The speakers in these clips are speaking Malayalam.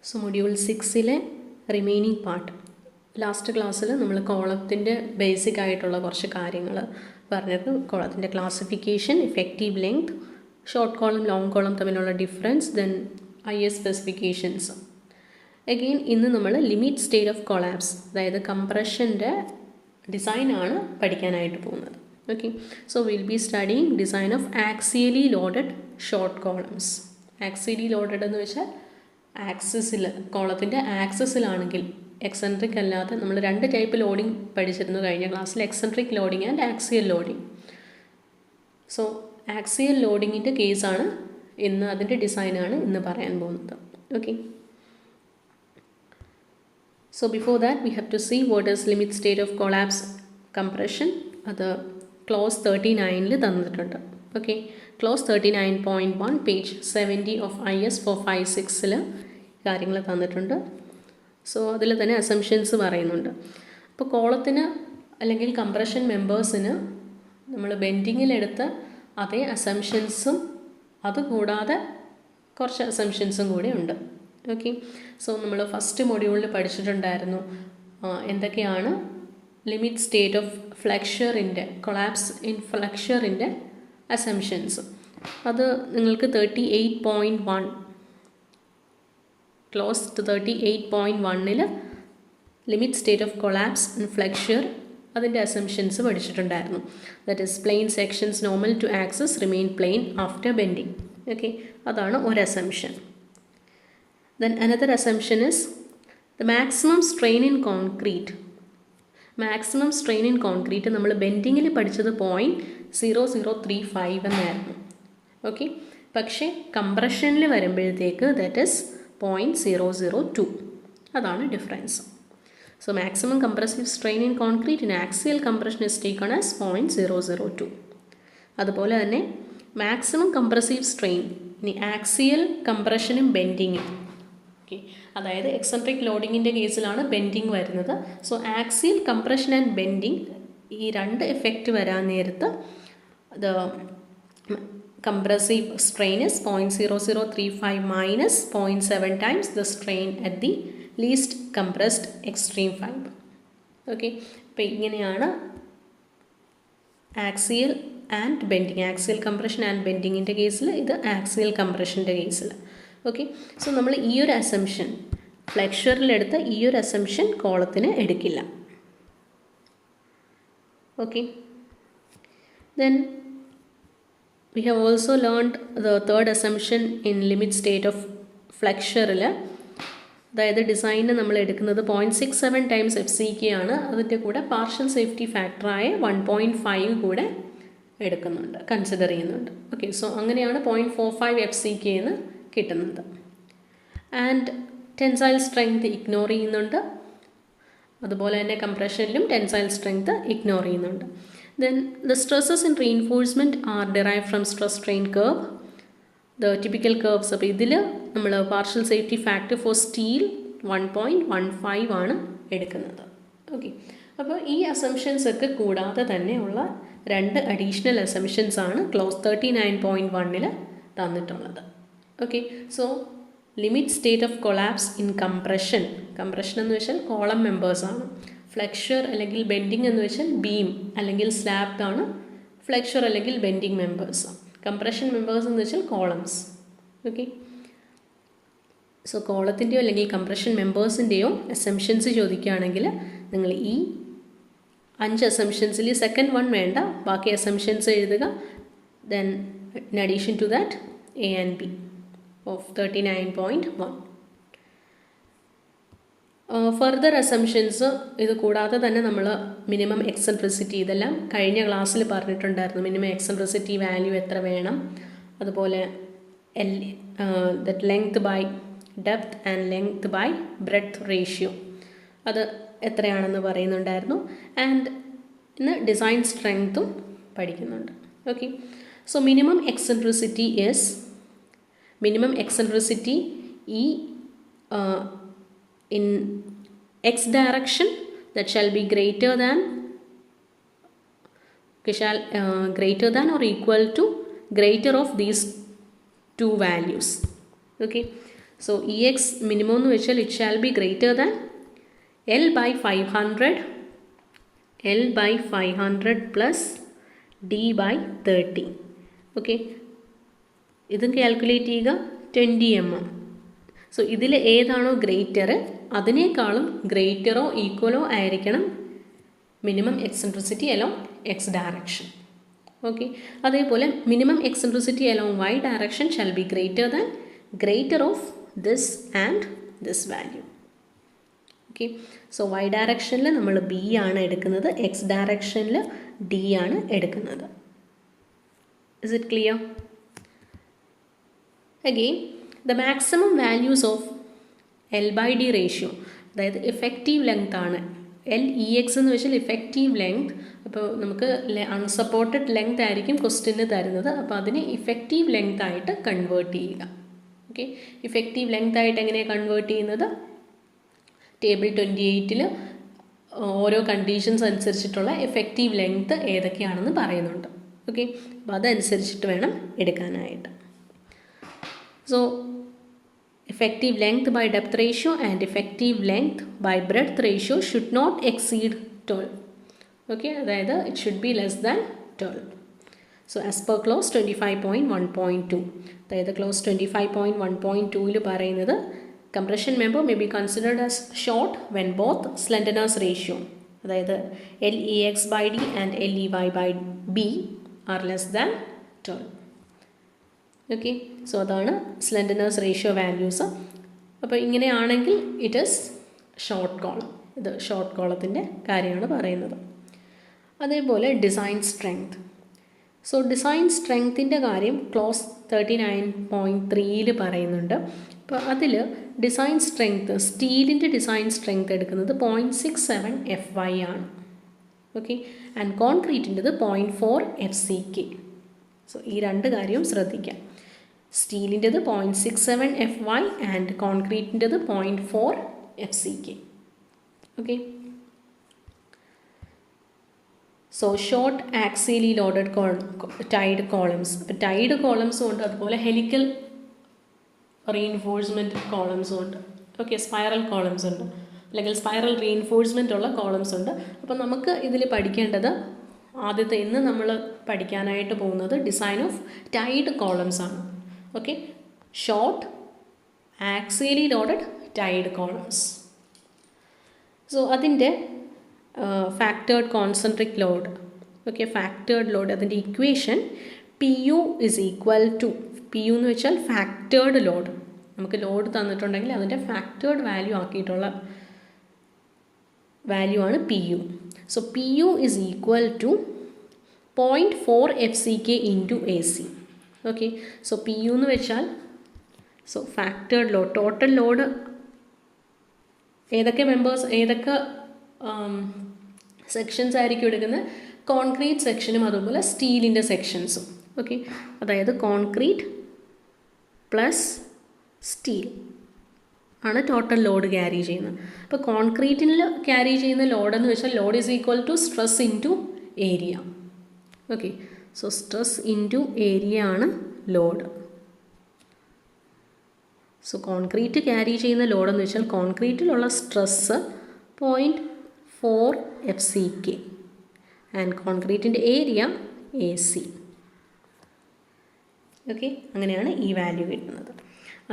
സോ മൊഡ്യൂൾ 6-ലെ റിമൈനിങ് പാർട്ട് ലാസ്റ്റ് ക്ലാസ്സിൽ നമ്മൾ കോളത്തിൻ്റെ ബേസിക് ആയിട്ടുള്ള കുറച്ച് കാര്യങ്ങൾ പറഞ്ഞത്. കോളത്തിൻ്റെ classification, effective length, short column long column തമ്മിലുള്ള difference, then IS specifications. Again ഇന്ന് നമ്മൾ ലിമിറ്റ് സ്റ്റേറ്റ് ഓഫ് കൊളാപ്സ്, അതായത് കംപ്രഷൻ്റെ ഡിസൈനാണ് പഠിക്കാനായിട്ട് പോകുന്നത്. Okay, so will be studying design of axially loaded short columns. Axially loaded എന്ന് വെച്ചാൽ ആക്സിസിൽ, കോളത്തിൻ്റെ ആക്സിസിലാണെങ്കിൽ എക്സെൻട്രിക് അല്ലാതെ നമ്മൾ രണ്ട് ടൈപ്പ് ലോഡിങ് പഠിച്ചിരുന്നു കഴിഞ്ഞ ക്ലാസ്സിൽ, eccentric loading and axial loading. So axial ലോഡിങ്ങിൻ്റെ കേസാണ് ഇന്ന്, അതിൻ്റെ ഡിസൈനാണ് ഇന്ന് പറയാൻ പോകുന്നത്. Okay, so before that we have to see what is limit state of collapse compression. അത് ക്ലോസ് 39-ൽ തന്നിട്ടുണ്ട്. Okay, close 39.1 page 70 of IS 456-ൽ കാര്യങ്ങൾ തന്നിട്ടുണ്ട്. സോ അതിൽ തന്നെ അസംഷൻസ് പറയുന്നുണ്ട്. അപ്പോൾ കോളത്തിന് അല്ലെങ്കിൽ കംപ്രഷൻ മെമ്പേഴ്സിന് നമ്മൾ ബെൻഡിങ്ങിലെടുത്ത അതേ അസംഷൻസും അതുകൂടാതെ കുറച്ച് അസംഷൻസും കൂടെ ഉണ്ട്. ഓക്കെ, സോ നമ്മൾ ഫസ്റ്റ് മൊഡ്യൂളിൽ പഠിച്ചിട്ടുണ്ടായിരുന്നു എന്തൊക്കെയാണ് ലിമിറ്റ് സ്റ്റേറ്റ് ഓഫ് ഫ്ലെക്ചറിൻ്റെ, കൊളാപ്സ് ഇൻ ഫ്ലെക്ചറിൻ്റെ അസംഷൻസ്. അത് നിങ്ങൾക്ക് 38.1 ക്ലോസ് 38.1-ൽ limit state of collapse in flexure അതിൻ്റെ അസംഷൻസ് പഠിച്ചിട്ടുണ്ടായിരുന്നു. That is plain sections normal to axis remain plain after bending. Okay, അതാണ് ഒരു അസംഷൻ. Then another assumption is the maximum strain in concrete. Maximum strain in concrete നമ്മൾ ബെൻഡിങ്ങിൽ പഠിച്ചത് 0.0035 എന്നായിരുന്നു. ഓക്കെ, പക്ഷേ കംപ്രഷനിൽ വരുമ്പോഴത്തേക്ക് ദാറ്റ് ഈസ് 0.002. അതാണ് difference. So maximum compressive strain in concrete in axial compression is taken as 0.002. അതുപോലെ തന്നെ മാക്സിമം കംപ്രസീവ് സ്ട്രെയിൻ ഇനി ആക്സിയൽ കംപ്രഷനും ബെൻഡിങ്ങും. ഓക്കെ, അതായത് എക്സെൻട്രിക് ലോഡിങ്ങിൻ്റെ കേസിലാണ് ബെൻഡിങ് വരുന്നത്. So axial compression and bending, ഈ രണ്ട് എഫക്റ്റ് വരാൻ നേരത്ത് the compressive strain is 0.0035 minus 0.7 times the strain at the least compressed extreme fiber. Okay, അപ്പോൾ ഇങ്ങനെയാണ് axial and bending, axial compression and ബെൻഡിങ്ങിൻ്റെ കേസിൽ, ഇത് ആക്സിയൽ കംപ്രഷൻ്റെ കേസിൽ. ഓക്കെ, സോ നമ്മൾ ഈ ഒരു അസംഷൻ ഫ്ലെക്ചറിലെടുത്ത ഈ ഒരു അസംഷൻ കോളത്തിന് എടുക്കില്ല. Okay, then we have also learned the third assumption in limit state of ഫ്ലെക്ചറിൽ, അതായത് ഡിസൈന് നമ്മൾ എടുക്കുന്നത് 0.67 ടൈംസ് FCK ആണ്. അതിൻ്റെ കൂടെ പാർഷ്യൽ സേഫ്റ്റി ഫാക്ടറായ 1.5 കൂടെ എടുക്കുന്നുണ്ട്, കൺസിഡർ ചെയ്യുന്നുണ്ട്. ഓക്കെ, സോ അങ്ങനെയാണ് 0.45 FCK എന്ന് കിട്ടുന്നത്. ആൻഡ് ടെൻസൈൽ സ്ട്രെങ്ത് ഇഗ്നോർ ചെയ്യുന്നുണ്ട്. അതുപോലെ തന്നെ കംപ്രഷനിലും ടെൻസൈൽ സ്ട്രെങ്ത് ഇഗ്നോർ ചെയ്യുന്നുണ്ട്. Then the stresses in reinforcement are derived from stress strain curve, the typical curves. അപ്പോൾ ഇതിൽ നമ്മൾ partial safety factor for steel 1.15 ആണ് എടുക്കുന്നത്. ഓക്കെ, അപ്പോൾ ഈ അസംഷൻസ് ഒക്കെ കൂടാതെ തന്നെയുള്ള രണ്ട് അഡീഷണൽ അസംഷൻസ് ആണ് ക്ലോസ് 39.1-ൽ തന്നിട്ടുള്ളത്. Okay, so limit state of collapse in compression, compression എന്ന് വെച്ചാൽ കോളം മെമ്പേഴ്സാണ്. ഫ്ലെക്ചർ അല്ലെങ്കിൽ ബെൻഡിങ് എന്ന് വെച്ചാൽ ബീം അല്ലെങ്കിൽ സ്ലാബ് ആണ് ഫ്ലെക്ചർ അല്ലെങ്കിൽ ബെൻഡിങ് മെമ്പേഴ്സ്. കംപ്രഷൻ മെമ്പേഴ്സ് എന്ന് വെച്ചാൽ കോളംസ്. ഓക്കെ, സോ കോളത്തിൻ്റെയോ അല്ലെങ്കിൽ കംപ്രഷൻ മെമ്പേഴ്സിൻ്റെയോ അസംഷൻസ് ചോദിക്കുകയാണെങ്കിൽ നിങ്ങൾ ഈ 5 അസംഷൻസിൽ സെക്കൻഡ് വൺ വേണ്ട, ബാക്കി അസംഷൻസ് എഴുതുക. Then in addition to that A and B of 39.1. Further assumptions ഇത് കൂടാതെ തന്നെ നമ്മൾ മിനിമം എക്സെൻട്രിസിറ്റി, ഇതെല്ലാം കഴിഞ്ഞ ക്ലാസ്സിൽ പറഞ്ഞിട്ടുണ്ടായിരുന്നു. മിനിമം എക്സെൻട്രിസിറ്റി വാല്യൂ എത്ര വേണം, അതുപോലെ that length by depth and length by breadth ratio അത് എത്രയാണെന്ന് പറയുന്നുണ്ടായിരുന്നു. ആൻഡ് ഇന്ന് ഡിസൈൻ സ്ട്രെങ്ത്തും പഠിക്കുന്നുണ്ട്. Okay, so minimum eccentricity is, minimum eccentricity ഈ in x direction that shall be greater than or equal to greater of these two values. Okay, so EX minimum എന്ന് വെച്ചാൽ it shall be greater than L/500 plus D/30. Okay, ഇതും കാൽക്കുലേറ്റ് ചെയ്യുക 20 mm. സോ ഇതിൽ ഏതാണോ ഗ്രേറ്റർ അതിനേക്കാളും ഗ്രേറ്ററോ ഈക്വലോ ആയിരിക്കണം minimum eccentricity along X direction. Okay, അതേപോലെ minimum eccentricity along Y direction shall be greater of this and this value. Okay, so Y ഡയറക്ഷനിൽ നമ്മൾ B ആണ് എടുക്കുന്നത്, X ഡയറക്ഷനിൽ D ആണ് എടുക്കുന്നത്. Is it clear? Again, the maximum values of L/D ratio, അതായത് ഇഫക്റ്റീവ് ലെങ്ത് ആണ്. LEX എന്ന് വെച്ചാൽ ഇഫക്റ്റീവ് ലെങ്ത്. അപ്പോൾ നമുക്ക് അൺസപ്പോർട്ടഡ് ലെങ്ത് ആയിരിക്കും ക്വസ്റ്റ്യന് തരുന്നത്, അപ്പോൾ അതിനെ ഇഫക്റ്റീവ് ലെങ്ത് ആയിട്ട് കൺവേർട്ട് ചെയ്യുക. ഓക്കെ, ഇഫക്റ്റീവ് ലെങ്ത് ആയിട്ട് എങ്ങനെയാണ് കൺവേർട്ട് ചെയ്യുന്നത്? ടേബിൾ 28 ഓരോ കണ്ടീഷൻസ് അനുസരിച്ചിട്ടുള്ള എഫക്റ്റീവ് ലെങ്ത് ഏതൊക്കെയാണെന്ന് പറയുന്നുണ്ട്. ഓക്കെ, അപ്പോൾ അതനുസരിച്ചിട്ട് വേണം എടുക്കാനായിട്ട്. So effective length by depth ratio and effective length by breadth ratio should not exceed 12. Okay, അതായത് it should be less than 12. So as per clause 25.1.2, അതായത് clause 25.1.2 പറയുന്നത് compression member may be considered as short when both slenderness ratio, അതായത് LEX/D and LEY/B are less than 12. Okay, so അതാണ് സ്ലെൻഡർനെസ് റേഷ്യോ വാല്യൂസ്. അപ്പോൾ ഇങ്ങനെയാണെങ്കിൽ ഇറ്റ് ഈസ് ഷോർട്ട് കോളം. ഇത് ഷോർട്ട് കോളത്തിൻ്റെ കാര്യമാണ് പറയുന്നത്. അതേപോലെ ഡിസൈൻ സ്ട്രെങ്ത്. സോ ഡിസൈൻ സ്ട്രെങ്ത്തിൻ്റെ കാര്യം ക്ലോസ് 39.3 പറയുന്നുണ്ട്. അപ്പോൾ അതിൽ ഡിസൈൻ സ്ട്രെങ്ത്, സ്റ്റീലിൻ്റെ ഡിസൈൻ സ്ട്രെങ്ത് എടുക്കുന്നത് 0.67 FY ആണ്. ഓക്കെ, ആൻഡ് കോൺക്രീറ്റിൻ്റെത് 0.4 FCK. സോ ഈ രണ്ട് കാര്യവും ശ്രദ്ധിക്കാം. സ്റ്റീലിൻ്റെത് 0.67 FY ആൻഡ് കോൺക്രീറ്റിൻ്റെത് 0.4 FCK. Okay, so short axially loaded tied columns. അപ്പോൾ ടൈഡ് കോളംസും ഉണ്ട്, അതുപോലെ ഹെലിക്കൽ റീഇൻഫോഴ്സ്മെൻറ്റ് കോളംസും ഉണ്ട്. ഓക്കെ, സ്പൈറൽ കോളംസ് ഉണ്ട്, അല്ലെങ്കിൽ സ്പൈറൽ റീഇൻഫോഴ്സ്മെൻ്റ് ഉള്ള കോളംസ് ഉണ്ട്. അപ്പോൾ നമുക്ക് ഇതിൽ പഠിക്കേണ്ടത് ആദ്യത്തെ ഇന്ന് നമ്മൾ പഠിക്കാനായിട്ട് പോകുന്നത് ഡിസൈൻ ഓഫ് ടൈഡ് കോളംസ് ആണ്. Okay, short axially loaded tied columns. So അതിൻ്റെ factored concentric load. Okay, factored load, അതിൻ്റെ equation PU is equal to, PU എന്ന് വെച്ചാൽ ഫാക്ടേർഡ് ലോഡ്. നമുക്ക് ലോഡ് തന്നിട്ടുണ്ടെങ്കിൽ അതിൻ്റെ ഫാക്ടേർഡ് വാല്യൂ ആക്കിയിട്ടുള്ള വാല്യൂ ആണ് PU. So PU is equal to 0.4 FCK into AC. Okay, so PU എന്ന് വെച്ചാൽ so factored load, total load ഏതൊക്കെ മെമ്പേഴ്സ്, ഏതൊക്കെ സെക്ഷൻസ് ആയിരിക്കും എടുക്കുന്നത്? കോൺക്രീറ്റ് സെക്ഷനും അതുപോലെ സ്റ്റീലിൻ്റെ സെക്ഷൻസും. ഓക്കെ, അതായത് കോൺക്രീറ്റ് പ്ലസ് സ്റ്റീൽ ആണ് ടോട്ടൽ ലോഡ് ക്യാരി ചെയ്യുന്നത്. അപ്പോൾ കോൺക്രീറ്റിൽ ക്യാരി ചെയ്യുന്ന ലോഡെന്ന് വെച്ചാൽ load is equal to stress into area. Okay, so stress into area ആണ് ലോഡ്. സോ കോൺക്രീറ്റ് ക്യാരി ചെയ്യുന്ന ലോഡെന്ന് വെച്ചാൽ കോൺക്രീറ്റിലുള്ള സ്ട്രെസ് 0.4 FCK ആൻഡ് കോൺക്രീറ്റിൻ്റെ ഏരിയ AC. ഓക്കെ, അങ്ങനെയാണ് ഈ വാല്യൂ കിട്ടുന്നത്.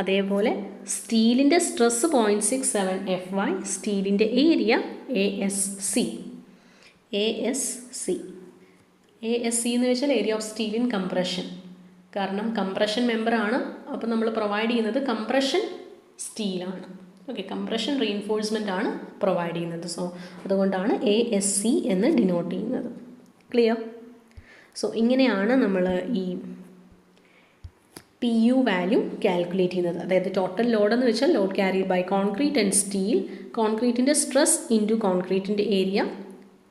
അതേപോലെ സ്റ്റീലിൻ്റെ സ്ട്രെസ് 0.67 FY, സ്റ്റീലിൻ്റെ ഏരിയ ASC എന്ന് വെച്ചാൽ area of steel in compression. കാരണം കംപ്രഷൻ മെമ്പറാണ്, അപ്പോൾ നമ്മൾ പ്രൊവൈഡ് ചെയ്യുന്നത് കംപ്രഷൻ സ്റ്റീലാണ്. ഓക്കെ, കംപ്രഷൻ റീഇൻഫോഴ്സ്മെൻ്റ് ആണ് പ്രൊവൈഡ് ചെയ്യുന്നത്. സോ അതുകൊണ്ടാണ് ASC എന്ന് ഡിനോട്ട് ചെയ്യുന്നത്. ക്ലിയർ? സോ ഇങ്ങനെയാണ് നമ്മൾ ഈ PU വാല്യൂ കാൽക്കുലേറ്റ് ചെയ്യുന്നത്. അതായത് ടോട്ടൽ ലോഡ് എന്ന് വെച്ചാൽ load carried by concrete and steel, കോൺക്രീറ്റിൻ്റെ സ്ട്രെസ് ഇൻറ്റു കോൺക്രീറ്റിൻ്റെ ഏരിയ,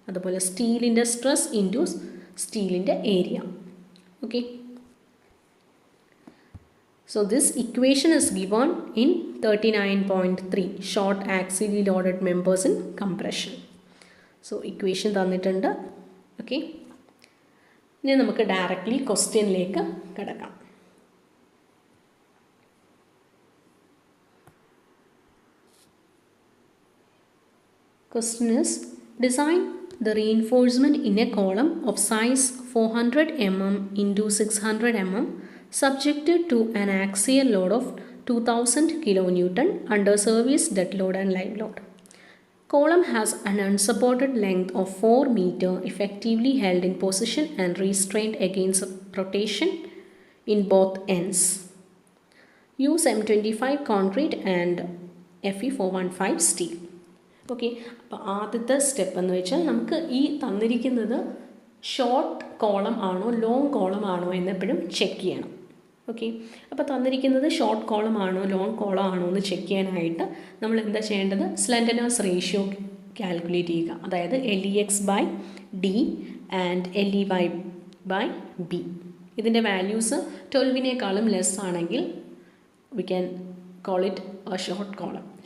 അതുപോലെ സ്റ്റീലിൻ്റെ സ്ട്രെസ് ഇൻറ്റു സ്റ്റീലിൻ്റെ area. Okay, so this equation is given in 39.3 short axially loaded members in compression. So equation തന്നിട്ടുണ്ട്. ഓക്കെ, ഇനി നമുക്ക് ഡയറക്റ്റ്ലി ക്വസ്റ്റ്യനിലേക്ക് കിടക്കാം. Question is, design the reinforcement in a column of size 400 mm into 600 mm subjected to an axial load of 2000 kN under service dead load and live load. Column has an unsupported length of 4 meter effectively held in position and restrained against rotation in both ends. Use M25 concrete and Fe415 steel. Okay, അപ്പോൾ ആദ്യത്തെ സ്റ്റെപ്പ് എന്ന് വെച്ചാൽ നമുക്ക് ഈ തന്നിരിക്കുന്നത് ഷോർട്ട് കോളം ആണോ ലോങ് കോളം ആണോ എന്നെപ്പോഴും ചെക്ക് ചെയ്യണം. ഓക്കെ, അപ്പോൾ തന്നിരിക്കുന്നത് ഷോർട്ട് കോളം ആണോ ലോങ് കോളം ആണോ എന്ന് ചെക്ക് ചെയ്യാനായിട്ട് നമ്മൾ എന്താ ചെയ്യേണ്ടത്, സ്ലെൻഡർനെസ് റേഷ്യോ കാൽക്കുലേറ്റ് ചെയ്യുക. അതായത് LEX/D ആൻഡ് LEY/B. ഇതിൻ്റെ വാല്യൂസ് 12-നേക്കാളും ലെസ് ആണെങ്കിൽ we can call it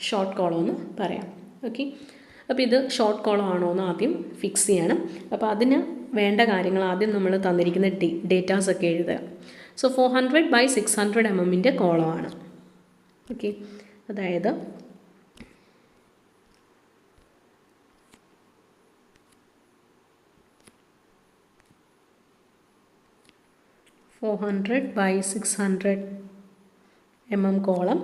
short column എന്ന് പറയാം. ഓക്കെ, അപ്പോൾ ഇത് ഷോർട്ട് കോളം ആണോ എന്ന് ആദ്യം ഫിക്സ് ചെയ്യണം. അപ്പോൾ അതിന് വേണ്ട കാര്യങ്ങൾ ആദ്യം നമ്മൾ തന്നിരിക്കുന്ന ഡേറ്റാസൊക്കെ എഴുതുക. So 400/600 mm കോളമാണ്. ഓക്കെ, അതായത് കോളം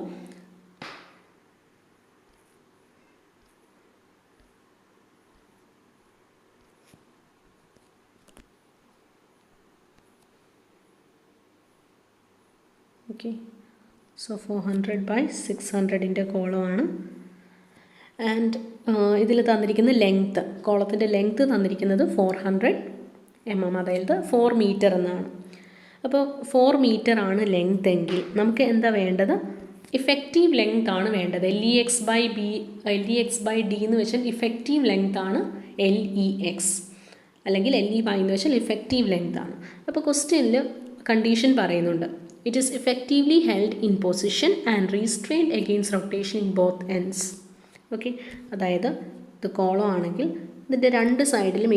ഓക്കെ. സോ 400/600 കോളമാണ്. ആൻഡ് ഇതിൽ തന്നിരിക്കുന്ന ലെങ്ത്ത്, കോളത്തിൻ്റെ ലെങ്ത്ത് തന്നിരിക്കുന്നത് 400 mm, അതായത് 4 മീറ്റർ എന്നാണ്. അപ്പോൾ 4 മീറ്റർ ആണ് ലെങ്ത് എങ്കിൽ നമുക്ക് എന്താ വേണ്ടത്, ഇഫക്റ്റീവ് ലെങ്ത് ആണ് വേണ്ടത്. LEX/D എന്ന് വെച്ചാൽ ഇഫക്റ്റീവ് ലെങ്ത് ആണ് LEX, അല്ലെങ്കിൽ LEY എന്ന് വെച്ചാൽ ഇഫക്റ്റീവ് ലെങ്ത് ആണ്. അപ്പോൾ ക്വസ്റ്റ്യനിൽ കണ്ടീഷൻ പറയുന്നുണ്ട്, it is effectively held in position and restrained against rotation in both ends. Okay, അതായത് ഇത് കോളം ആണെങ്കിൽ ഇതിൻ്റെ രണ്ട് സൈഡിലും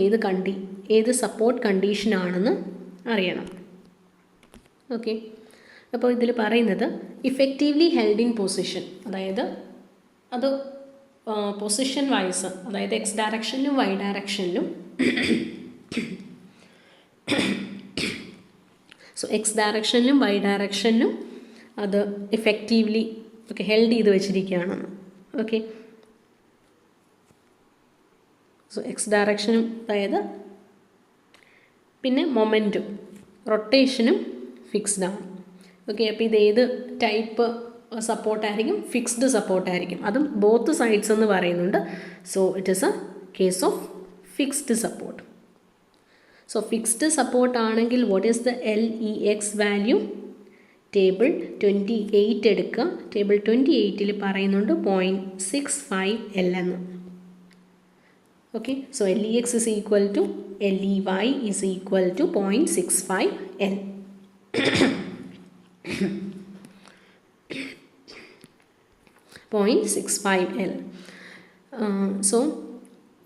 ഏത് സപ്പോർട്ട് കണ്ടീഷനാണെന്ന് അറിയണം. ഓക്കെ, അപ്പോൾ ഇതിൽ പറയുന്നത് ഇഫക്റ്റീവ്ലി ഹെൽഡ് ഇൻ പൊസിഷൻ, അതായത് അത് പൊസിഷൻ വൈസ്, അതായത് X ഡയറക്ഷനിലും Y ഡയറക്ഷനിലും സോ X ഡയറക്ഷനിലും Y ഡയറക്ഷനിലും അത് ഇഫക്റ്റീവ്ലി ഹെൽഡ് ചെയ്ത് വെച്ചിരിക്കുകയാണെന്ന്. ഓക്കെ, സോ X ഡയറക്ഷനും, അതായത് പിന്നെ മൊമെൻറ്റും റൊട്ടേഷനും ഫിക്സ്ഡ് ആണ്. ഓക്കെ, അപ്പോൾ ഇത് ഏത് ടൈപ്പ് സപ്പോർട്ടായിരിക്കും, ഫിക്സ്ഡ് സപ്പോർട്ടായിരിക്കും, അതും ബോത്ത് സൈഡ്സ് എന്ന് പറയുന്നുണ്ട്. So it is a case of fixed support. So fixed support ആണെങ്കിൽ what is the LEX value? Table 28 എടുക്കുക. ടേബിൾ 28 പറയുന്നുണ്ട് 0.65 L എന്ന്. Okay, so LEX is equal to LEY is equal to 0.65 L. 0.65 L. So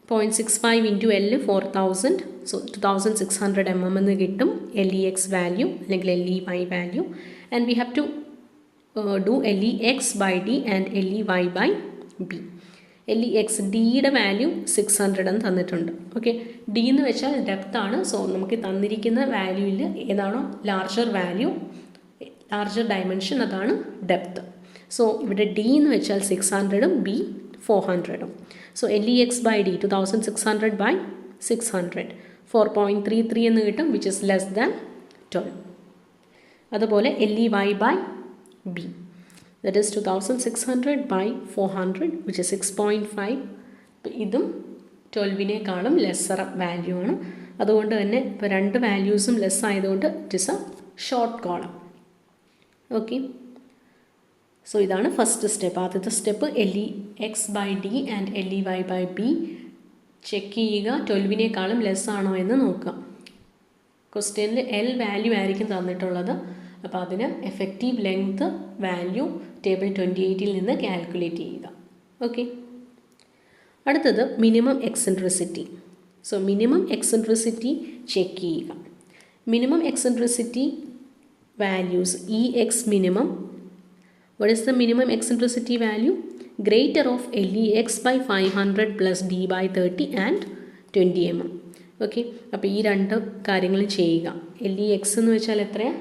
0.65 into L 4000, so 2600 mm എന്ന് കിട്ടും LEX വാല്യൂ അല്ലെങ്കിൽ LEY value. And we have to do LEX/D and LEY/B. LEX ഡിയുടെ വാല്യൂ 600 എന്ന് തന്നിട്ടുണ്ട്. ഓക്കെ, ഡി എന്ന് വെച്ചാൽ ഡെപ്ത് ആണ്. സോ നമുക്ക് തന്നിരിക്കുന്ന വാല്യൂവിൽ ഏതാണോ ലാർജർ വാല്യൂ, ലാർജർ ഡയമെൻഷൻ, അതാണ് ഡെപ്ത്. സോ ഇവിടെ ഡി എന്ന് വെച്ചാൽ 600ഉം ബി 400ഉം. സോ LEX/D 2600/600 4.33 എന്ന് കിട്ടും, വിച്ച് ഇസ് ലെസ് ദാൻ 12. അതുപോലെ LEY/B, that is 2600/400, which is 6.5. ഇതും 12-നേക്കാളും ലെസ്സർ വാല്യൂ ആണ്. അതുകൊണ്ട് തന്നെ ഇപ്പോൾ രണ്ട് വാല്യൂസും ലെസ് ആയതുകൊണ്ട് it is A short column. Okay, so ഇതാണ് ഫസ്റ്റ് സ്റ്റെപ്പ്. ആദ്യത്തെ step LEX/D and LEY/B check ചെയ്യുക, 12-നേക്കാളും ലെസ് ആണോ എന്ന് നോക്കുക. ക്വസ്റ്റ്യനിൽ L വാല്യൂ ആയിരിക്കും തന്നിട്ടുള്ളത്. അപ്പോൾ അതിന് എഫക്റ്റീവ് ലെങ്ത് വാല്യൂ ടേബിൾ 28 നിന്ന് കാൽക്കുലേറ്റ് ചെയ്യുക. ഓക്കെ, അടുത്തത് minimum eccentricity. So minimum eccentricity check ചെയ്യുക. Minimum eccentricity values EX minimum. What is the minimum eccentricity value? greater of LEX by 500 plus D by 30 and 20 mm. Okay, അപ്പോൾ ഈ രണ്ട് കാര്യങ്ങളും ചെയ്യുക. LEX എന്ന് വെച്ചാൽ എത്രയാണ്?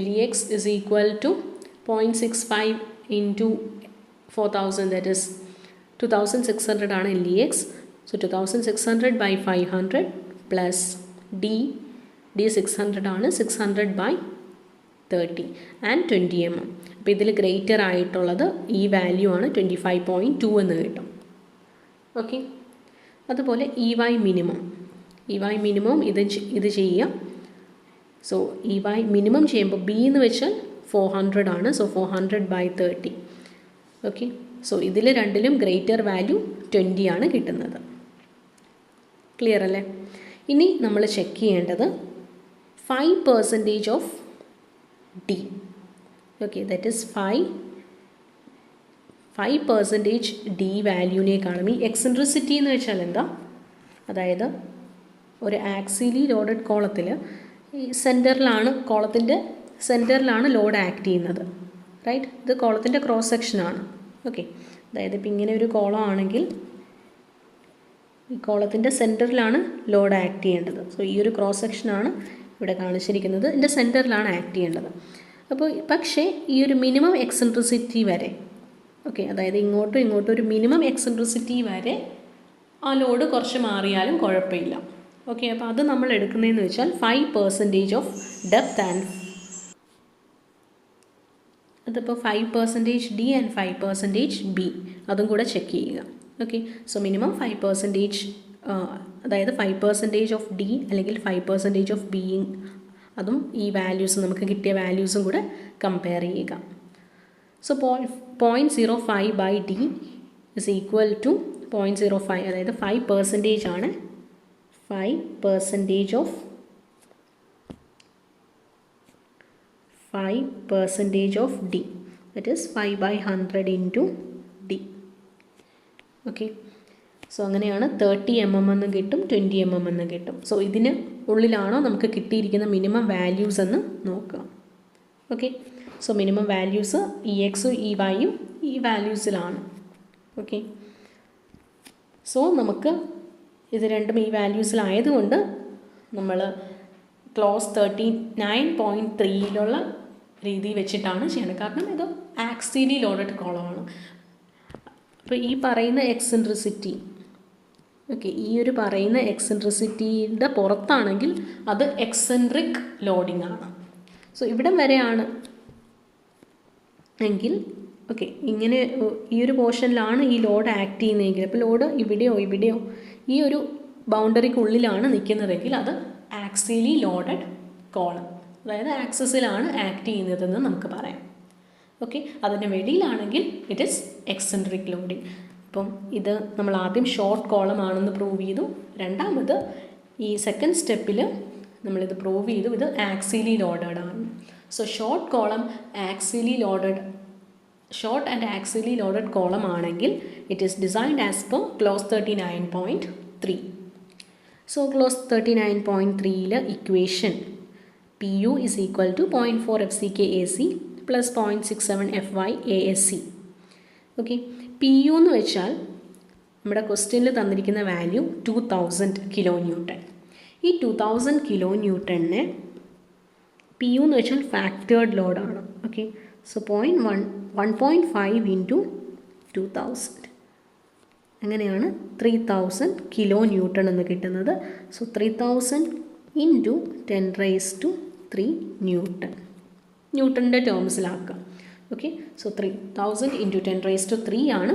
LEX is equal to 0.65 into 4000, that is 2600 ആണ് LEX. So 2600 by 500 plus D 600 ആണ്, 600 by 30 and 20 mm. അപ്പോൾ ഇതിൽ ഗ്രേറ്റർ ആയിട്ടുള്ളത് ഈ വാല്യൂ ആണ്, 25.2 എന്ന് കിട്ടും. ഓക്കെ, അതുപോലെ EY മിനിമം ഇത് ചെയ്യുക. സോ EY മിനിമം ചെയ്യുമ്പോൾ B എന്ന് വെച്ചാൽ 400 ആണ്. So 400 by 30. ഓക്കെ, സോ ഇതിൽ രണ്ടിലും ഗ്രേറ്റർ വാല്യൂ 20 ആണ് കിട്ടുന്നത്. ക്ലിയർ അല്ലേ? ഇനി നമ്മൾ ചെക്ക് ചെയ്യേണ്ടത് 5% of D. Okay, that is 5% D വാല്യൂവിനെ കാണും. ഈ എക്സെൻട്രിസിറ്റി എന്ന് വെച്ചാൽ എന്താ? അതായത് ഒരു ആക്സിലി ലോഡഡ് കോളത്തിൽ ഈ കോളത്തിൻ്റെ സെൻറ്ററിലാണ് ലോഡ് ആക്ട് ചെയ്യുന്നത്, റൈറ്റ്? ഇത് കോളത്തിൻ്റെ ക്രോസ് സെക്ഷനാണ്. ഓക്കെ, അതായത് ഇപ്പം ഇങ്ങനെ ഒരു കോളം ആണെങ്കിൽ ഈ കോളത്തിൻ്റെ സെൻറ്ററിലാണ് ലോഡ് ആക്ട് ചെയ്യേണ്ടത്. സോ ഈ ഒരു ക്രോസ് സെക്ഷനാണ് ഇവിടെ കാണിച്ചിരിക്കുന്നത്, ഇതിൻ്റെ സെൻറ്ററിലാണ് ആക്ട് ചെയ്യേണ്ടത്. അപ്പോൾ പക്ഷേ ഈ ഒരു മിനിമം എക്സെൻട്രിസിറ്റി വരെ, ഓക്കെ, അതായത് ഇങ്ങോട്ടും ഒരു മിനിമം എക്സെൻട്രിസിറ്റി വരെ ആ ലോഡ് കുറച്ച് മാറിയാലും കുഴപ്പമില്ല. ഓക്കെ, അപ്പോൾ അത് നമ്മൾ എടുക്കുന്നതെന്ന് വെച്ചാൽ 5% ഓഫ് ഡെപ്ത് ആൻഡ് അതിപ്പോൾ 5% D ആൻഡ് 5% B അതും കൂടെ ചെക്ക് ചെയ്യുക. ഓക്കെ, സോ മിനിമം 5%, അതായത് 5% ഓഫ് D അല്ലെങ്കിൽ 5% ഓഫ് B, അതും ഈ വാല്യൂസ് നമുക്ക് കിട്ടിയ വാല്യൂസും കൂടെ കമ്പയർ ചെയ്യുക. So 0.05 by D is equal to 0.05, അതായത് 5% ആണ്. 5% of 5% of D, that is 5 by 100 into D. Okay, so അങ്ങനെയാണ് 30 mm എന്ന് കിട്ടും, 20 mm എന്ന് കിട്ടും. സോ ഇതിന് ഉള്ളിലാണോ നമുക്ക് കിട്ടിയിരിക്കുന്ന മിനിമം വാല്യൂസ് എന്ന് നോക്കുക. ഓക്കെ, സോ മിനിമം വാല്യൂസ് EXും EYയും ഈ വാല്യൂസിലാണ്. ഓക്കെ, സോ നമുക്ക് ഇത് രണ്ടും ഈ വാല്യൂസിലായതുകൊണ്ട് നമ്മൾ ക്ലോസ് 39.3 രീതി വെച്ചിട്ടാണ് ചെയ്യണം. കാരണം ഇത് ആക്സിലി ലോഡഡ് കോളമാണ്. അപ്പോൾ ഈ പറയുന്ന എക്സെൻട്രിസിറ്റി, ഓക്കെ, ഈ ഒരു പറയുന്ന എക്സെൻട്രിസിറ്റിയുടെ പുറത്താണെങ്കിൽ അത് എക്സെൻട്രിക് ലോഡിംഗ് ആണ്. സോ ഇവിടം വരെയാണ് എങ്കിൽ, ഓക്കെ, ഇങ്ങനെ ഈ ഒരു പോർഷനിലാണ് ഈ ലോഡ് ആക്ട് ചെയ്യുന്നതെങ്കിൽ, അപ്പോൾ ലോഡ് ഇവിടെയോ ഈ ഒരു ബൗണ്ടറിക്കുള്ളിലാണ് നിൽക്കുന്നതെങ്കിൽ അത് ആക്സിലി ലോഡഡ് കോളം, അതായത് ആക്സിസിലാണ് ആക്ട് ചെയ്യുന്നതെന്ന് നമുക്ക് പറയാം. ഓക്കെ, അതിന് വെളിയിലാണെങ്കിൽ ഇറ്റ് ഈസ് എക്സെൻട്രിക് ലോഡിംഗ്. അപ്പം ഇത് നമ്മൾ ആദ്യം ഷോർട്ട് കോളം ആണെന്ന് പ്രൂവ് ചെയ്തു. രണ്ടാമത് ഈ സെക്കൻഡ് സ്റ്റെപ്പിൽ നമ്മളിത് പ്രൂവ് ചെയ്തു ഇത് ആക്സിലി ലോഡഡ് ആണ്. So short and axially loaded column ആണെങ്കിൽ it is designed as per clause 39.3. So clause 39.3 equation PU is equal to 0.4 FCK AC plus 0.67 FY ASC. Okay, PU എന്ന് വെച്ചാൽ നമ്മുടെ ക്വസ്റ്റ്യനിൽ തന്നിരിക്കുന്ന വാല്യൂ 2000 കിലോ ന്യൂട്ടൺ. ഈ 2000 കിലോ ന്യൂട്ടണിനെ PU എന്ന് വെച്ചാൽ ഫാക്ടേർഡ് ലോഡാണ്. ഓക്കെ, സോ 1.5 ഇൻറ്റു 2000, അങ്ങനെയാണ് 3000 കിലോ ന്യൂട്ടൺ എന്ന് കിട്ടുന്നത്. സോ 3000 ഇൻറ്റു 10⁻³ ന്യൂട്ടണിൻ്റെ ടേംസിലാക്കുക. ഓക്കെ, സോ 3000 ഇൻറ്റു 10⁻³ ആണ്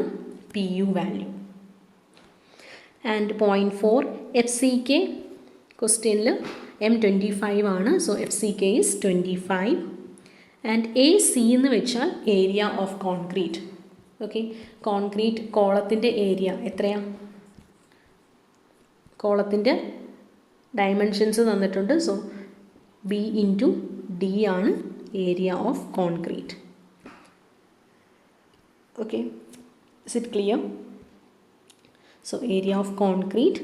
PU വാല്യൂ. ആൻഡ് 0.4 FCK ക്വസ്റ്റ്യനിൽ M25 ആണ്. So FCK is 25. And AC എന്ന് വെച്ചാൽ area of concrete. Okay, concrete കോളത്തിൻ്റെ ഏരിയ എത്രയാണ്? കോളത്തിൻ്റെ ഡയമെൻഷൻസ് തന്നിട്ടുണ്ട്. സോ B ഇൻറ്റു D ആണ് area of concrete. Okay, is it clear? So area of concrete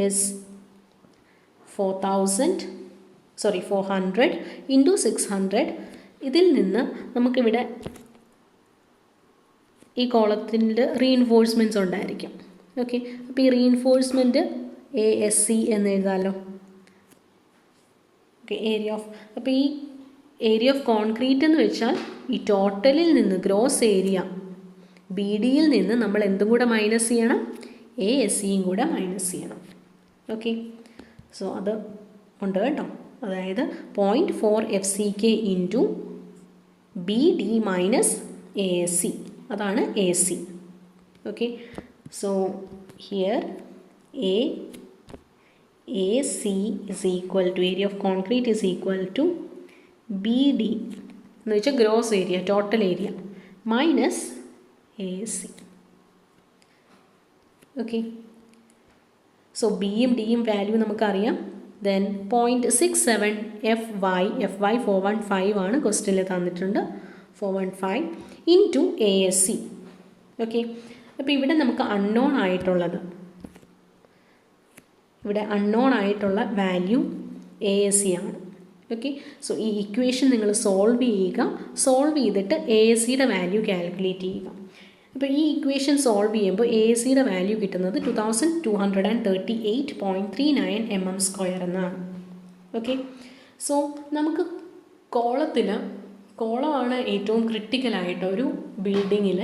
is 400 into 600. ഇതിൽ നിന്ന് നമുക്കിവിടെ ഈ കോളത്തിൻ്റെ റീഇൻഫോഴ്സ്മെൻറ്റ്സ് ഉണ്ടായിരിക്കും. ഓക്കെ, അപ്പോൾ ഈ റീഇൻഫോഴ്സ്മെൻറ്റ് ASC എന്ന് എഴുതാമല്ലോ. ഓക്കെ, അപ്പോൾ ഈ ഏരിയ ഓഫ് കോൺക്രീറ്റ് എന്ന് വെച്ചാൽ ഈ ടോട്ടലിൽ നിന്ന് ഗ്രോസ് ഏരിയ BDയിൽ നിന്ന് നമ്മൾ എന്തും കൂടെ മൈനസ് ചെയ്യണം, ASCയും കൂടെ മൈനസ് ചെയ്യണം. ഓക്കെ, സോ അത് ഉണ്ട് കേട്ടോ. അതായത് 0.4 FCK into BD minus ASC, അതാണ് AC. Okay, so here AC is equal to area of concrete is equal to BD എന്ന് വെച്ചാൽ gross area, total area minus AC. Okay, so ബിയും ഡിയും വാല്യൂ നമുക്കറിയാം. ദെൻ 0.67 FY 415 ആണ് ക്വസ്റ്റ്യനിൽ തന്നിട്ടുണ്ട്, 415 ഇൻറ്റു ASC. ഓക്കെ, അപ്പോൾ ഇവിടെ നമുക്ക് അൺനോൺ ആയിട്ടുള്ളത്, ഇവിടെ അൺനോൺ ആയിട്ടുള്ള വാല്യൂ ASC ആണ്. ഓക്കെ, സോ ഈ ഇക്വേഷൻ നിങ്ങൾ സോൾവ് ചെയ്യുക. സോൾവ് ചെയ്തിട്ട് ASCയുടെ വാല്യൂ കാൽക്കുലേറ്റ് ചെയ്യുക. അപ്പോൾ ഈ ഇക്വേഷൻ സോൾവ് ചെയ്യുമ്പോൾ ASCയുടെ വാല്യൂ കിട്ടുന്നത് 2238.39 mm² എന്നാണ്. ഓക്കെ, സോ നമുക്ക് കോളമാണ് ഏറ്റവും ക്രിട്ടിക്കലായിട്ട് ഒരു ബിൽഡിങ്ങിൽ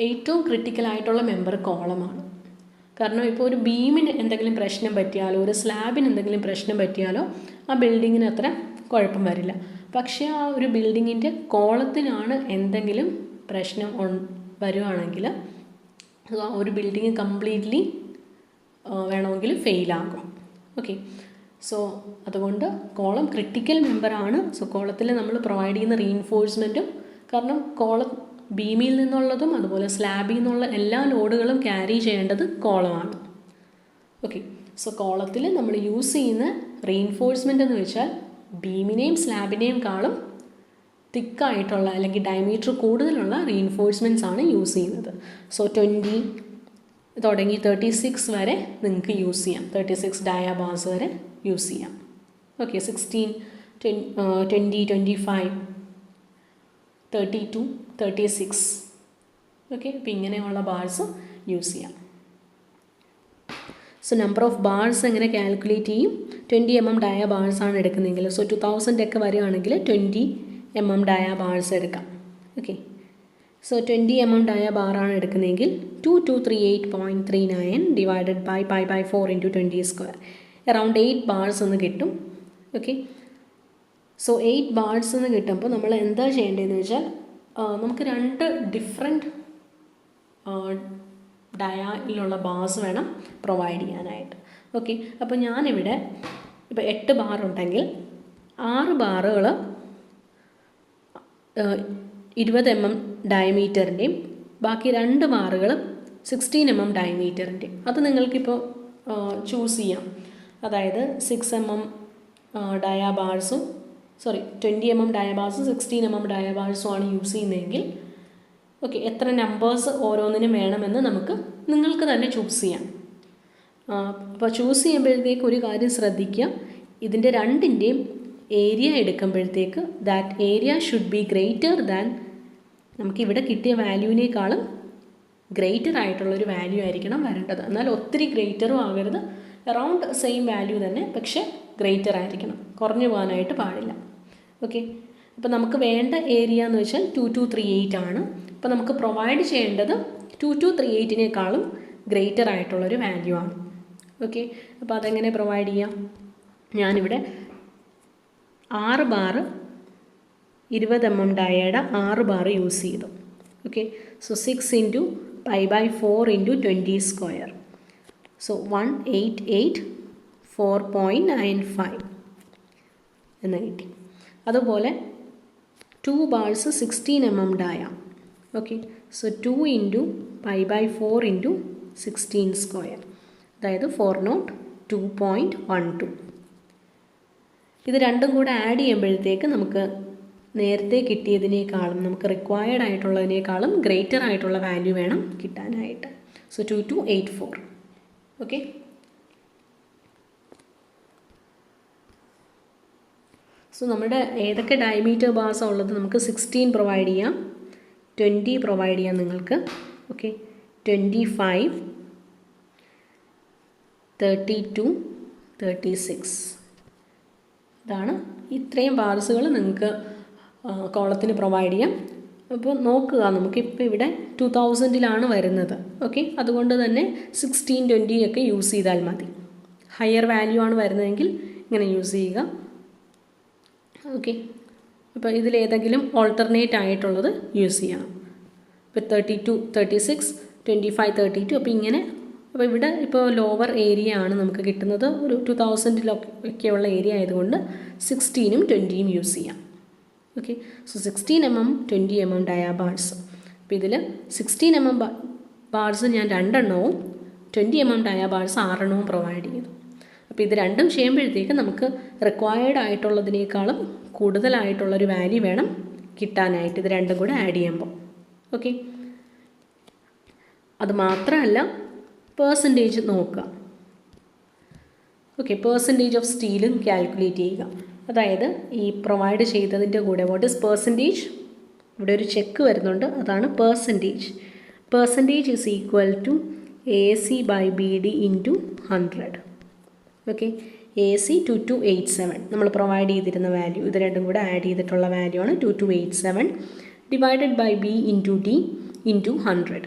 ഏറ്റവും ക്രിട്ടിക്കലായിട്ടുള്ള മെമ്പർ കോളമാണ്. കാരണം ഇപ്പോൾ ഒരു ബീമിന് എന്തെങ്കിലും പ്രശ്നം പറ്റിയാലോ ഒരു സ്ലാബിന് എന്തെങ്കിലും പ്രശ്നം പറ്റിയാലോ ആ ബിൽഡിങ്ങിന് അത്ര കുഴപ്പം വരില്ല. പക്ഷേ ആ ഒരു ബിൽഡിങ്ങിൻ്റെ കോളത്തിനാണ് എന്തെങ്കിലും പ്രശ്നം വരുവാണെങ്കിൽ ആ ഒരു ബിൽഡിങ് കംപ്ലീറ്റ്ലി വേണമെങ്കിൽ ഫെയിലാകും. ഓക്കെ, സോ അതുകൊണ്ട് കോളം ക്രിട്ടിക്കൽ മെമ്പറാണ്. സോ കോളത്തിൽ നമ്മൾ പ്രൊവൈഡ് ചെയ്യുന്ന റീഇൻഫോഴ്സ്മെൻറ്റും, കാരണം കോളം ബീമിൽ നിന്നുള്ളതും അതുപോലെ സ്ലാബിൽ നിന്നുള്ള എല്ലാ ലോഡുകളും ക്യാരി ചെയ്യേണ്ടത് കോളമാണ്. ഓക്കെ, സോ കോളത്തിൽ നമ്മൾ യൂസ് ചെയ്യുന്ന റീഇൻഫോഴ്സ്മെൻ്റ് എന്ന് വെച്ചാൽ ബീമിനെയും സ്ലാബിനെയും കാളും തിക്കായിട്ടുള്ള അല്ലെങ്കിൽ ഡയമീറ്റർ കൂടുതലുള്ള റീഇൻഫോഴ്സ്മെൻറ്റ്സ് ആണ് യൂസ് ചെയ്യുന്നത്. സോ 20 തുടങ്ങി 36 വരെ നിങ്ങൾക്ക് യൂസ് ചെയ്യാം, 36 ഡയാബാർസ് വരെ യൂസ് ചെയ്യാം. ഓക്കെ, 16, 20, 25, 32, 36. ഓക്കെ, അപ്പോൾ ഇങ്ങനെയുള്ള ബാർസ് യൂസ് ചെയ്യാം. സോ നമ്പർ ഓഫ് ബാർസ് എങ്ങനെ കാൽക്കുലേറ്റ് ചെയ്യും? 20 mm ഡയാബാർസ് ആണ് എടുക്കുന്നതെങ്കിൽ, സോ 2000 ഒക്കെ വരികയാണെങ്കിൽ 20 mm ഡയാബാർസ് എടുക്കാം. ഓക്കെ, സോ 20 mm ഡയാബാറാണ് എടുക്കുന്നതെങ്കിൽ 2238.39 divided by π/4 into 20², around 8 bars എന്ന് കിട്ടും. ഓക്കെ, സോ 8 ബാർസ് എന്ന് കിട്ടുമ്പോൾ നമ്മൾ എന്താ ചെയ്യേണ്ടതെന്ന് വെച്ചാൽ നമുക്ക് 2 ഡിഫറെൻറ്റ് ഡയായിലുള്ള ബാർസ് വേണം പ്രൊവൈഡ് ചെയ്യാനായിട്ട്. ഓക്കെ, അപ്പോൾ ഞാനിവിടെ ഇപ്പോൾ 8 ബാറുണ്ടെങ്കിൽ 6 ബാറുകൾ 20 mm ഡയമീറ്ററിൻ്റെയും ബാക്കി 2 ബാറുകൾ 16 mm ഡയമീറ്ററിൻ്റെയും. അത് നിങ്ങൾക്കിപ്പോൾ ചൂസ് ചെയ്യാം. അതായത് 6 mm ഡയാബാർസും 20 mm ഡയാബാർസും 16 mm ഡയാബാർസും ആണ് യൂസ് ചെയ്യുന്നതെങ്കിൽ ഓക്കെ, എത്ര നമ്പേഴ്സ് ഓരോന്നിനും വേണമെന്ന് നിങ്ങൾക്ക് തന്നെ ചൂസ് ചെയ്യാം. അപ്പോൾ ചൂസ് ചെയ്യുമ്പോഴത്തേക്ക് ഒരു കാര്യം ശ്രദ്ധിക്കുക, ഇതിൻ്റെ രണ്ടിൻ്റെയും ഏരിയ എടുക്കുമ്പോഴത്തേക്ക് that area should be greater than നമുക്കിവിടെ കിട്ടിയ വാല്യൂവിനേക്കാളും ഗ്രേറ്റർ ആയിട്ടുള്ളൊരു വാല്യൂ ആയിരിക്കണം വരേണ്ടത്. എന്നാൽ ഒത്തിരി ഗ്രേറ്ററും ആകരുത്, അറൗണ്ട് സെയിം വാല്യൂ തന്നെ, പക്ഷേ ഗ്രേറ്റർ ആയിരിക്കണം, കുറഞ്ഞു പോകാനായിട്ട് പാടില്ല. ഓക്കെ, അപ്പോൾ നമുക്ക് വേണ്ട ഏരിയ എന്ന് വെച്ചാൽ 2238 ആണ്. അപ്പോൾ നമുക്ക് പ്രൊവൈഡ് ചെയ്യേണ്ടത് 2238നേക്കാളും ഗ്രേറ്റർ ആയിട്ടുള്ളൊരു വാല്യൂ ആണ്. ഓക്കെ, അപ്പോൾ അതെങ്ങനെ പ്രൊവൈഡ് ചെയ്യാം? ഞാനിവിടെ 6 ബാറ് 20 mm ഡയയുടെ 6 ബാറ് യൂസ് ചെയ്തു. Okay, so 6 into π/4 into 20², so 188.4.95 എന്ന് കിട്ടി. അതുപോലെ 2 bars 16 mm dia. Okay, so 2 into π/4 into 16², അതായത് 402.12. ഇത് രണ്ടും കൂടെ ആഡ് ചെയ്യുമ്പോഴത്തേക്ക് നമുക്ക് നേരത്തെ കിട്ടിയതിനേക്കാളും നമുക്ക് റിക്വയർഡ് ആയിട്ടുള്ളതിനേക്കാളും ഗ്രേറ്റർ ആയിട്ടുള്ള വാല്യൂ വേണം കിട്ടാനായിട്ട്. സോ 2284. ഓക്കെ, സോ നമ്മുടെ ഏതൊക്കെ ഡയമീറ്റർ ബാർസാണ് ഉള്ളത്? നമുക്ക് 16 പ്രൊവൈഡ് ചെയ്യാം, 20 പ്രൊവൈഡ് ചെയ്യാം നിങ്ങൾക്ക്. ഓക്കെ, 25, 32, 36. ഇതാണ് ഇത്രയും ബാർസുകൾ നിങ്ങൾക്ക് കോളത്തിന് പ്രൊവൈഡ് ചെയ്യാം. അപ്പോൾ നോക്കുക, നമുക്കിപ്പോൾ ഇവിടെ 2000 വരുന്നത്. ഓക്കെ, അതുകൊണ്ട് തന്നെ 16, 20 ഒക്കെ യൂസ് ചെയ്താൽ മതി. ഹയർ വാല്യൂ ആണ് വരുന്നതെങ്കിൽ ഇങ്ങനെ യൂസ് ചെയ്യുക. ഓക്കെ, അപ്പോൾ ഇതിലേതെങ്കിലും ഓൾട്ടർനേറ്റ് ആയിട്ടുള്ളത് യൂസ് ചെയ്യണം. ഇപ്പോൾ 32, 36, 25, 32. അപ്പോൾ ഇങ്ങനെ, അപ്പോൾ ഇവിടെ ഇപ്പോൾ ലോവർ ഏരിയ ആണ് നമുക്ക് കിട്ടുന്നത്. ഒരു 2000 ഏരിയ ആയതുകൊണ്ട് 16ഉം 20ഉം യൂസ് ചെയ്യാം. Okay, so 16 mm 20 mm ഡയാബാർസ്. അപ്പോൾ ഇതിൽ 16 mm ബാർസ് ഞാൻ 2 എണ്ണവും 20 mm ഡയാബാർസ് 6 എണ്ണവും പ്രൊവൈഡ് ചെയ്തു. അപ്പോൾ ഇത് രണ്ടും ചെയ്യുമ്പോഴത്തേക്ക് നമുക്ക് റിക്വയർഡ് ആയിട്ടുള്ളതിനേക്കാളും കൂടുതലായിട്ടുള്ളൊരു വാല്യൂ വേണം കിട്ടാനായിട്ട്, ഇത് രണ്ടും കൂടെ ആഡ് ചെയ്യുമ്പോൾ. ഓക്കെ, അത് മാത്രമല്ല പേഴ്സൻറ്റേജ് നോക്കുക. ഓക്കെ, പേഴ്സൻറ്റേജ് ഓഫ് സ്റ്റീലും കാൽക്കുലേറ്റ് ചെയ്യുക. അതായത് ഈ പ്രൊവൈഡ് ചെയ്തതിൻ്റെ കൂടെ വാട്ട് ഈസ് പെർസെൻറ്റേജ്, ഇവിടെ ഒരു ചെക്ക് വരുന്നുണ്ട്, അതാണ് percentage. Percentage is equal to AC/BD into 100. Okay, AC 2287 നമ്മൾ പ്രൊവൈഡ് ചെയ്തിരുന്ന വാല്യൂ, ഇത് രണ്ടും കൂടെ ആഡ് ചെയ്തിട്ടുള്ള വാല്യൂ ആണ് 2287 divided by B into D into 100.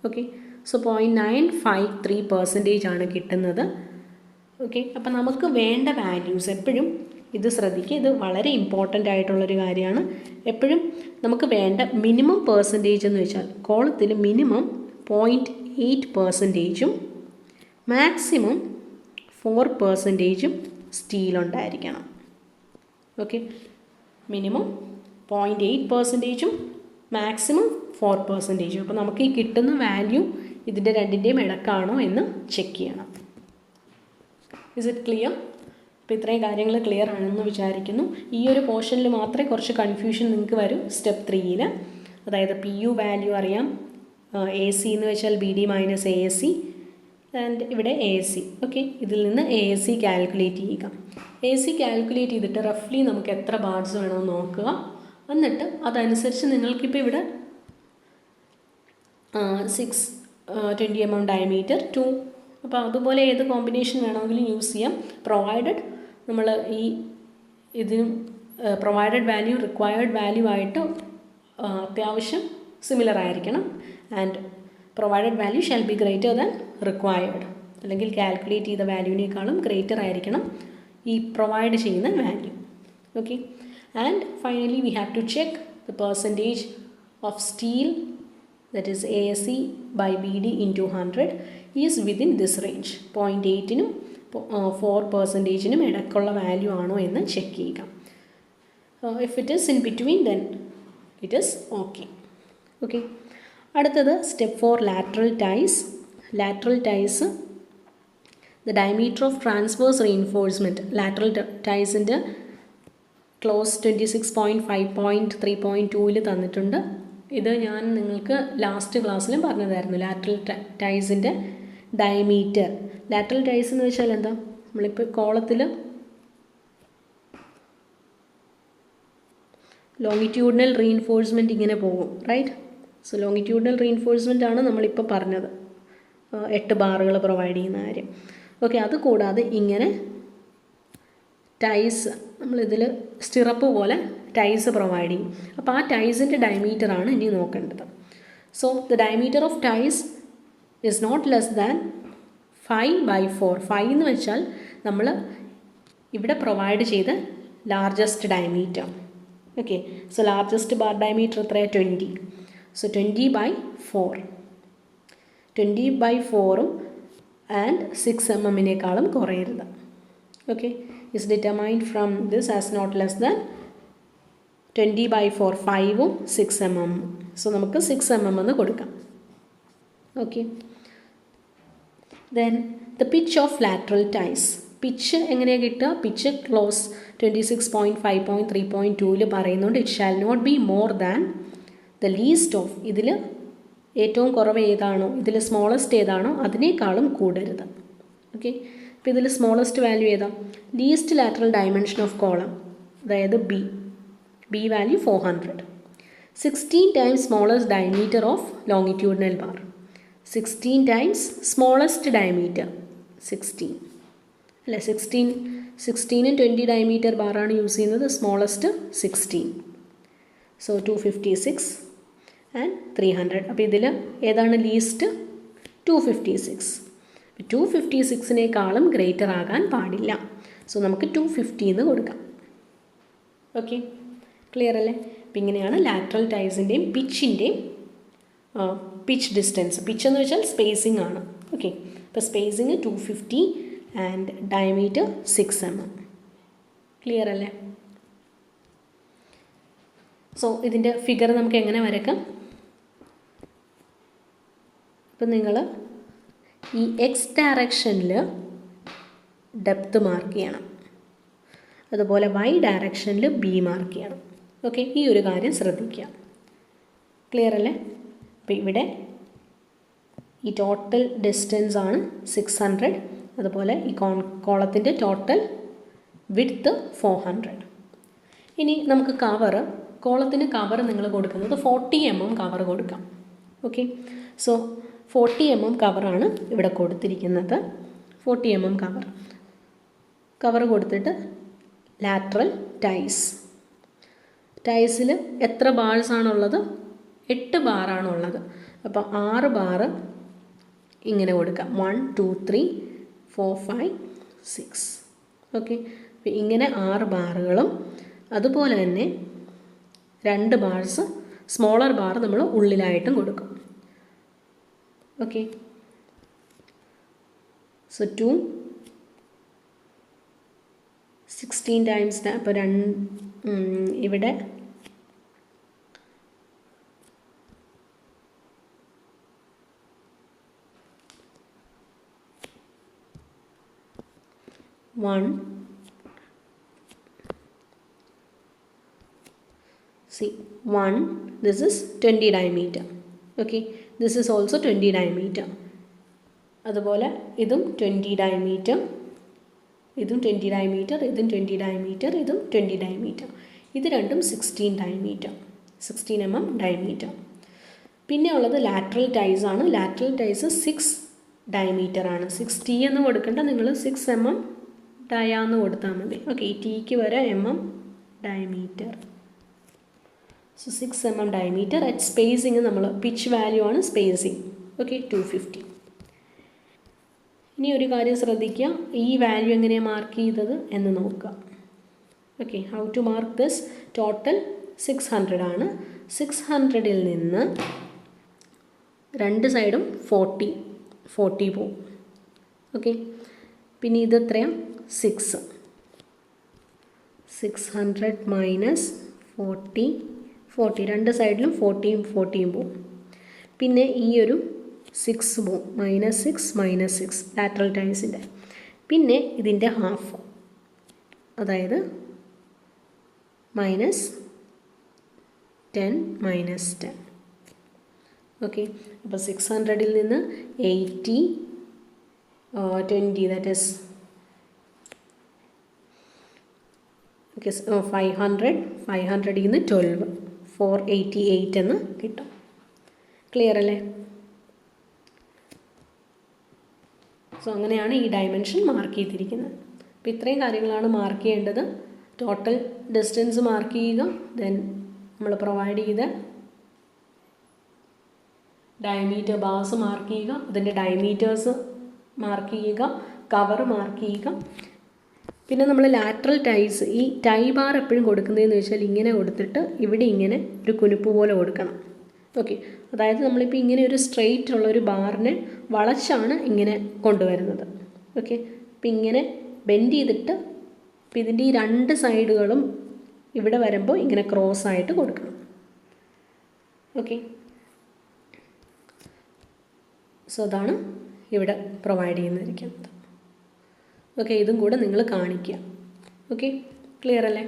Okay, so 0.953% ആണ് കിട്ടുന്നത്. ഓക്കെ, അപ്പോൾ നമുക്ക് വേണ്ട വാല്യൂസ് എപ്പോഴും ഇത് ശ്രദ്ധിക്കുക, ഇത് വളരെ ഇമ്പോർട്ടൻ്റ് ആയിട്ടുള്ളൊരു കാര്യമാണ്. എപ്പോഴും നമുക്ക് വേണ്ട മിനിമം പെർസെൻറ്റേജ് എന്ന് വെച്ചാൽ കോളത്തിൽ മിനിമം 0.8%ഉം മാക്സിമം 4%ഉം സ്റ്റീലുണ്ടായിരിക്കണം. ഓക്കെ, മിനിമം 0.8%ഉം മാക്സിമം 4%. അപ്പോൾ നമുക്ക് ഈ കിട്ടുന്ന വാല്യൂ ഇതിൻ്റെ രണ്ടിൻ്റെയും ഇടക്കാണോ എന്ന് ചെക്ക് ചെയ്യണം. Is it clear? അപ്പോൾ ഇത്രയും കാര്യങ്ങൾ ക്ലിയർ ആണെന്ന് വിചാരിക്കുന്നു. ഈ ഒരു പോർഷനിൽ മാത്രമേ കുറച്ച് കൺഫ്യൂഷൻ നിങ്ങൾക്ക് വരും സ്റ്റെപ്പ് 3-ൽ. അതായത് PU വാല്യൂ അറിയാം, AC എന്ന് വെച്ചാൽ BD മൈനസ് ASC ആൻഡ് ഇവിടെ ASC. ഓക്കെ, ഇതിൽ നിന്ന് ASC കാൽക്കുലേറ്റ് ചെയ്യുക. AC കാൽക്കുലേറ്റ് ചെയ്തിട്ട് റഫ്ലി നമുക്ക് എത്ര ബാർസ് വേണമെന്ന് നോക്കുക. എന്നിട്ട് അതനുസരിച്ച് നിങ്ങൾക്കിപ്പോൾ ഇവിടെ 20 mm ഡയമീറ്റർ 2, അപ്പോൾ അതുപോലെ ഏത് കോമ്പിനേഷൻ വേണമെങ്കിലും യൂസ് ചെയ്യാം. പ്രൊവൈഡഡ് നമ്മൾ ഈ ഇതിനും പ്രൊവൈഡഡ് വാല്യൂ റിക്വയർഡ് വാല്യൂ ആയിട്ട് അത്യാവശ്യം സിമിലർ ആയിരിക്കണം. And provided value shall be greater than required, അല്ലെങ്കിൽ കാൽക്കുലേറ്റ് ചെയ്ത വാല്യൂവിനേക്കാളും ഗ്രേറ്റർ ആയിരിക്കണം ഈ പ്രൊവൈഡ് ചെയ്യുന്ന value. Okay, and finally we have to check the percentage of steel, that is AC/BD into 100 is within this range. 0.8-നും 4%-നും ഇടയ്ക്കുള്ള വാല്യൂ ആണോ എന്ന് ചെക്ക് ചെയ്യുക. If it is in between, then it is okay. Okay, അടുത്തത് step 4 lateral ties. Lateral ties, the diameter of transverse reinforcement. Lateral tiesൻ്റെ ക്ലോസ് 26.5.3.2-ൽ തന്നിട്ടുണ്ട്. ഇത് ഞാൻ നിങ്ങൾക്ക് ലാസ്റ്റ് ക്ലാസ്സിലും പറഞ്ഞതായിരുന്നു. ലാറ്ററൽ ടൈസിൻ്റെ ഡയമീറ്റർ. ലാറ്ററൽ ടൈസ് എന്ന് വെച്ചാൽ എന്താ, നമ്മളിപ്പോൾ കോളത്തിൽ ലോങ്ങിറ്റ്യൂഡിനൽ റീഇൻഫോഴ്സ്മെൻറ്റ് ഇങ്ങനെ പോകും, റൈറ്റ്? സോ ലോങ്ങിറ്റ്യൂഡിനൽ റീഇൻഫോഴ്സ്മെൻ്റ് ആണ് നമ്മളിപ്പോൾ പറഞ്ഞത്, 8 ബാറുകൾ പ്രൊവൈഡ് ചെയ്യുന്ന കാര്യം. ഓക്കെ, അത് കൂടാതെ ഇങ്ങനെ ടൈസ് നമ്മളിതിൽ സ്റ്റിറപ്പ് പോലെ ടൈസ് പ്രൊവൈഡ് ചെയ്യും. അപ്പോൾ ആ ടൈസിൻ്റെ ഡയമീറ്ററാണ് ഇനി നോക്കേണ്ടത്. So the diameter of ties is not less than 5/4. 5 എന്ന് വെച്ചാൽ നമ്മൾ ഇവിടെ പ്രൊവൈഡ് ചെയ്ത largest diameter. Okay, so largest bar diameter എത്രയാണ്? 20. സോ 20/4. 20/4-ഉം ആൻഡ് 6 mm കുറയരുത്. Okay, is determined from this as not less than 20/4, 5-ഉം 6 mm. സോ നമുക്ക് 6 mm എന്ന് കൊടുക്കാം. Okay, then the pitch of lateral ties. Pitch എങ്ങനെയാണ് കിട്ടുക? പിച്ച് ക്ലോസ് 26.5.3.2-ൽ പറയുന്നുണ്ട് it shall not be more than the least of. ഇതിൽ ഏറ്റവും കുറവ് ഏതാണോ, ഇതിൽ സ്മോളസ്റ്റ് ഏതാണോ അതിനേക്കാളും കൂടരുത്. ഓക്കെ, അപ്പോൾ ഇതിൽ സ്മോളസ്റ്റ് വാല്യൂ ഏതാ? Least lateral dimension of column, അതായത് B value 400. 16 times smallest diameter of longitudinal bar. 16 times smallest diameter. 16 അല്ലേ, 16 20 ഡയമീറ്റർ ബാറാണ് യൂസ് ചെയ്യുന്നത്. സ്മോളസ്റ്റ് 16. So 256 and 300. അപ്പോൾ ഇതിൽ ഏതാണ് ലീസ്റ്റ്? 256. 256-നേക്കാളും ഗ്രേറ്റർ ആകാൻ പാടില്ല. സോ നമുക്ക് 250 എന്ന് കൊടുക്കാം. ഓക്കെ, ക്ലിയർ അല്ലേ? അപ്പം ഇങ്ങനെയാണ് ലാറ്ററൽ ടൈസിൻ്റെയും പിച്ചിൻ്റെയും പിച്ച് ഡിസ്റ്റൻസ്. പിച്ച് എന്ന് വെച്ചാൽ സ്പേസിംഗ് ആണ്. ഓക്കെ, അപ്പോൾ spacing 250 and diameter 6 mm. Clear അല്ലേ? സോ ഇതിൻ്റെ ഫിഗർ നമുക്ക് എങ്ങനെ വരയ്ക്കാം? ഇപ്പം നിങ്ങൾ ഈ എക്സ് ഡയറക്ഷനിൽ ഡെപ്ത് മാർക്ക് ചെയ്യണം, അതുപോലെ വൈ ഡയറക്ഷനിൽ ബി മാർക്ക് ചെയ്യണം. ഓക്കെ, ഈ ഒരു കാര്യം ശ്രദ്ധിക്കുക. ക്ലിയർ അല്ലേ? അപ്പോൾ ഇവിടെ ഈ ടോട്ടൽ ഡിസ്റ്റൻസ് ആണ് 600, അതുപോലെ ഈ കോളത്തിൻ്റെ ടോട്ടൽ വിഡ്ത്ത് 400. ഇനി നമുക്ക് കോളത്തിന് കവർ നിങ്ങൾ കൊടുക്കുന്നത് 40 mm കവർ കൊടുക്കാം. ഓക്കെ, സോ 40 mm കവറാണ് ഇവിടെ കൊടുത്തിരിക്കുന്നത്. 40 mm കവർ കൊടുത്തിട്ട് ലാറ്ററൽ ടൈസിൽ എത്ര ബാർസാണുള്ളത്? 8 ബാറാണുള്ളത്. അപ്പോൾ 6 ബാറ് ഇങ്ങനെ കൊടുക്കാം. 1 2 3 4 5 6. ഓക്കെ, അപ്പോൾ ഇങ്ങനെ 6 ബാറുകളും, അതുപോലെ തന്നെ 2 ബാർസ് സ്മോളർ ബാർ നമ്മൾ ഉള്ളിലായിട്ടും കൊടുക്കും. Okay, so 2 16 times. അപ്പോൾ ഇവിടെ 1 this is 20 diameter. Okay, this is also 20 diameter. അതുപോലെ ഇതും 20 diameter, ഇതും 20 diameter, ഇതും 20 diameter, ഇതും 20 diameter. ഇത് രണ്ടും 16 diameter, 16 mm diameter. പിന്നെ ഉള്ളത് ലാറ്ററൽ ടൈസ് ആണ്. ലാറ്ററൽ ടൈസ് 6 diameter ആണ്. 6T എന്ന് കൊടുക്കേണ്ട, നിങ്ങൾ 6 mm ഡയാന്ന് കൊടുത്താൽ മതി. ഓക്കെ, ഈ ടീക്ക് വരെ mm diameter. So 6 mm diameter. At spacing നമ്മൾ പിച്ച് വാല്യൂ ആണ് സ്പേസിങ്. ഓക്കെ, 250. ഇനി ഒരു കാര്യം ശ്രദ്ധിക്കുക, ഈ വാല്യൂ എങ്ങനെയാണ് മാർക്ക് ചെയ്തത് എന്ന് നോക്കുക. Okay, how to mark this? Total 600 ആണ്. 600-ൽ നിന്ന് രണ്ട് സൈഡും 40 പോവും. ഓക്കെ, പിന്നെ ഇത് എത്രയാണ്? 600 മൈനസ് 40 രണ്ട് സൈഡിലും 40 പോവും. പിന്നെ ഈ ഒരു 6 പോവും, -6 ലാറ്ററൽ ടൈസിൻ്റെ. പിന്നെ ഇതിൻ്റെ ഹാഫ്, അതായത് -10. ഓക്കെ, അപ്പോൾ 600-ൽ നിന്ന് 80 20, that is 500-ൽ നിന്ന് 12 488 എന്ന് കിട്ടും. ക്ലിയർ അല്ലേ? സോ അങ്ങനെയാണ് ഈ ഡയമെൻഷൻ മാർക്ക് ചെയ്തിരിക്കുന്നത്. അപ്പോൾ ഇത്രയും കാര്യങ്ങളാണ് മാർക്ക് ചെയ്യേണ്ടത്. ടോട്ടൽ ഡിസ്റ്റൻസ് മാർക്ക് ചെയ്യുക, ദെൻ നമ്മൾ പ്രൊവൈഡ് ചെയ്ത ഡയമീറ്റർ ബാർസ് മാർക്ക് ചെയ്യുക, അതിൻ്റെ ഡയമീറ്റേഴ്സ് മാർക്ക് ചെയ്യുക, കവർ മാർക്ക് ചെയ്യുക. പിന്നെ നമ്മൾ ലാറ്ററൽ ടൈസ്, ഈ ടൈ ബാർ എപ്പോഴും കൊടുക്കുന്നതെന്ന് വെച്ചാൽ ഇങ്ങനെ കൊടുത്തിട്ട് ഇവിടെ ഇങ്ങനെ ഒരു കുനുപ്പ് പോലെ കൊടുക്കണം. ഓക്കെ, അതായത് നമ്മളിപ്പോൾ ഇങ്ങനെ ഒരു സ്ട്രെയിറ്റ് ഉള്ളൊരു ബാറിനെ വളച്ചാണ് ഇങ്ങനെ കൊണ്ടുവരുന്നത്. ഓക്കെ, അപ്പം ഇങ്ങനെ ബെൻഡ് ചെയ്തിട്ട് അപ്പം ഇതിൻ്റെ ഈ രണ്ട് സൈഡുകളും ഇവിടെ വരുമ്പോൾ ഇങ്ങനെ ക്രോസ് ആയിട്ട് കൊടുക്കണം. ഓക്കെ, സോ അതാണ് ഇവിടെ പ്രൊവൈഡ് ചെയ്യുന്നിരിക്കുന്നത്. ഓക്കെ, ഇതും കൂടെ നിങ്ങൾ കാണിക്കുക. ഓക്കെ, ക്ലിയർ അല്ലേ?